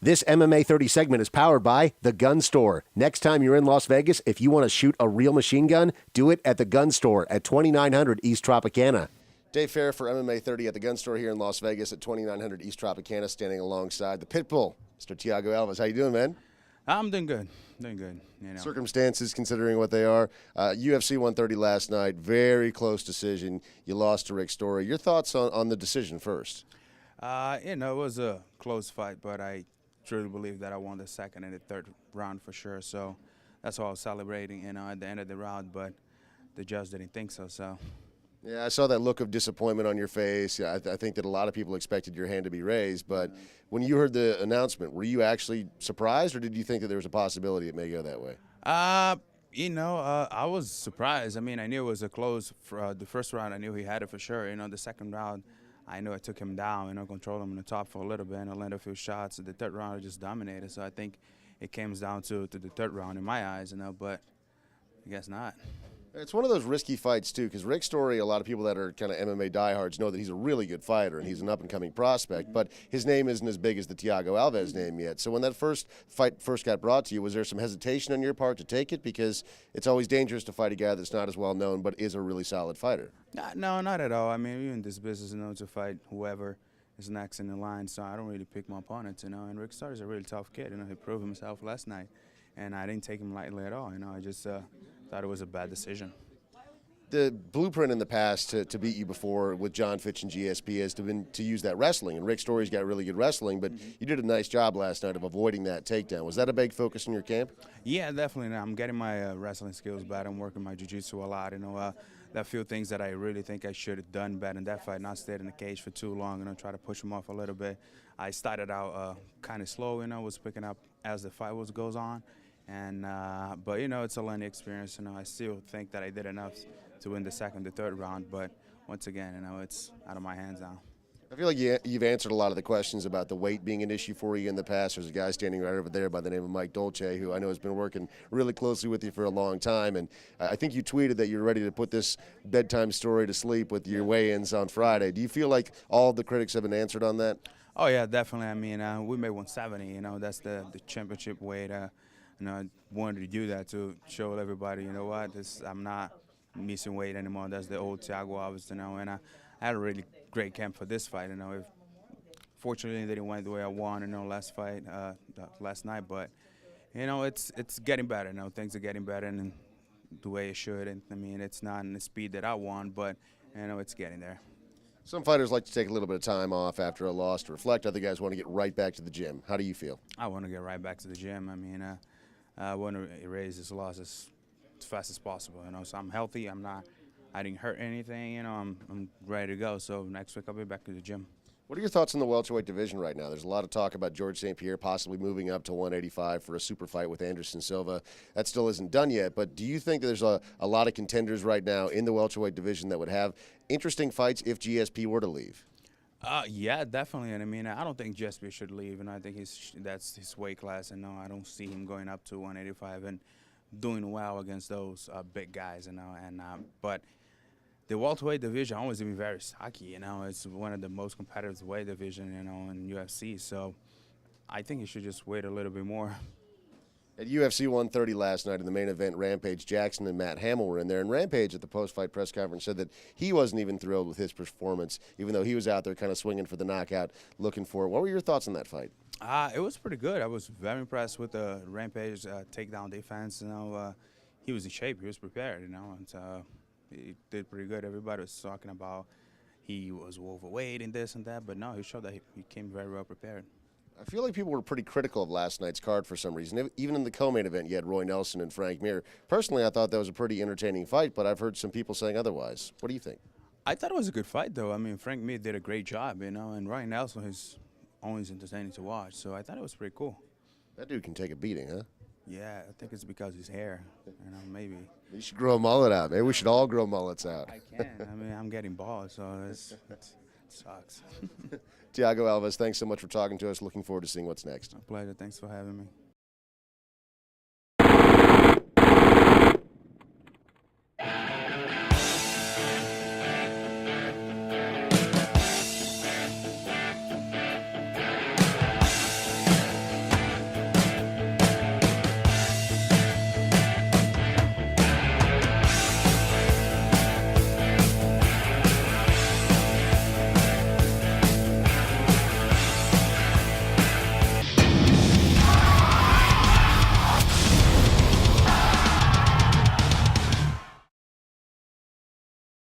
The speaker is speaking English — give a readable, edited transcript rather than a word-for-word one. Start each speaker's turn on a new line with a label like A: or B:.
A: This MMA 30 segment is powered by The Gun Store. Next time you're in Las Vegas, if you want to shoot a real machine gun, do it at The Gun Store at 2900 East Tropicana. Dave Farra for MMA 30 at The Gun Store here in Las Vegas at 2900 East Tropicana, standing alongside the Pitbull, Mr. Thiago Alves. How you doing, man?
B: I'm doing good. Doing good. You know.
A: Circumstances considering what they are. UFC 130 last night, very close decision. You lost to Rick Story. Your thoughts on the decision first?
B: It was a close fight, but I truly believe that I won the second and the third round for sure. So that's why I was celebrating, at the end of the round. But the judge didn't think so.
A: Yeah, I saw that look of disappointment on your face. Yeah, I think that a lot of people expected your hand to be raised. But when you heard the announcement, were you actually surprised, or did you think that there was a possibility it may go that way?
B: I was surprised. I mean, I knew it was a close. The first round, I knew he had it for sure. The second round, I knew I took him down, controlled him in the top for a little bit, and I landed a few shots. The third round, I just dominated. So I think it comes down to the third round in my eyes, but I guess not.
A: It's one of those risky fights, too, because Rick Story, a lot of people that are kind of MMA diehards know that he's a really good fighter and he's an up-and-coming prospect, but his name isn't as big as the Thiago Alves name yet. So when that fight first got brought to you, was there some hesitation on your part to take it? Because it's always dangerous to fight a guy that's not as well-known but is a really solid fighter.
B: No, not at all. I mean, we're in this business, to fight whoever is next in the line, so I don't really pick my opponents, and Rick Story's a really tough kid. He proved himself last night, and I didn't take him lightly at all. I just thought it was a bad decision.
A: The blueprint in the past to beat you before with John Fitch and GSP has been to use that wrestling, and Rick Story's got really good wrestling, but you did a nice job last night of avoiding that takedown. Was that a big focus in your camp?
B: Yeah, definitely. I'm getting my wrestling skills better. I'm working my jiu-jitsu a lot. There are a few things that I really think I should have done better in that fight, not stayed in the cage for too long, try to push him off a little bit. I started out kind of slow, was picking up as the fight goes on. But it's a learning experience. I still think that I did enough to win the second, the third round. But once again, it's out of my hands now.
A: I feel like you've answered a lot of the questions about the weight being an issue for you in the past. There's a guy standing right over there by the name of Mike Dolce, who I know has been working really closely with you for a long time. And I think you tweeted that you're ready to put this bedtime story to sleep with your weigh-ins on Friday. Do you feel like all the critics have been answered on that?
B: Oh, yeah, definitely. I mean, we made 170. That's the championship weight. I wanted to do that to show everybody, I'm not missing weight anymore. That's the old Thiago Alves, and I had a really great camp for this fight. Fortunately, they didn't win the way I won, last fight, last night. But it's getting better. Things are getting better, and the way it should. And I mean, it's not in the speed that I want, but it's getting there.
A: Some fighters like to take a little bit of time off after a loss to reflect. Other guys want to get right back to the gym. How do you feel?
B: I want to get right back to the gym. I mean, I want to erase this loss as fast as possible. So I'm healthy. I didn't hurt anything. I'm ready to go. So next week I'll be back to the gym.
A: What are your thoughts on the welterweight division right now? There's a lot of talk about George St. Pierre possibly moving up to 185 for a super fight with Anderson Silva. That still isn't done yet, but do you think that there's a lot of contenders right now in the welterweight division that would have interesting fights if GSP were to leave?
B: Yeah, definitely. And I mean, I don't think GSP should leave, and I think that's his weight class. And no, I don't see him going up to 185 and doing well against those big guys. But the welterweight division always been very stocky. It's one of the most competitive weight division, in UFC. So I think he should just wait a little bit more.
A: At UFC 130 last night in the main event, Rampage Jackson and Matt Hamill were in there, and Rampage at the post-fight press conference said that he wasn't even thrilled with his performance, even though he was out there kind of swinging for the knockout, looking for it. What were your thoughts on that fight?
B: It was pretty good. I was very impressed with the Rampage takedown defense. He was in shape. He was prepared, and he did pretty good. Everybody was talking about he was overweight and this and that, but no, he showed that he came very well prepared.
A: I feel like people were pretty critical of last night's card for some reason. Even in the co-main event, you had Roy Nelson and Frank Mir. Personally, I thought that was a pretty entertaining fight, but I've heard some people saying otherwise. What do you think?
B: I thought it was a good fight, though. I mean, Frank Mir did a great job, and Roy Nelson is always entertaining to watch, so I thought it was pretty cool.
A: That dude can take a beating, huh?
B: Yeah, I think it's because his hair, maybe.
A: You should grow a mullet out. Maybe we should all grow mullets out.
B: I can. I mean, I'm getting bald, so it sucks.
A: Thiago Alves, thanks so much for talking to us. Looking forward to seeing what's next.
B: A pleasure. Thanks for having me.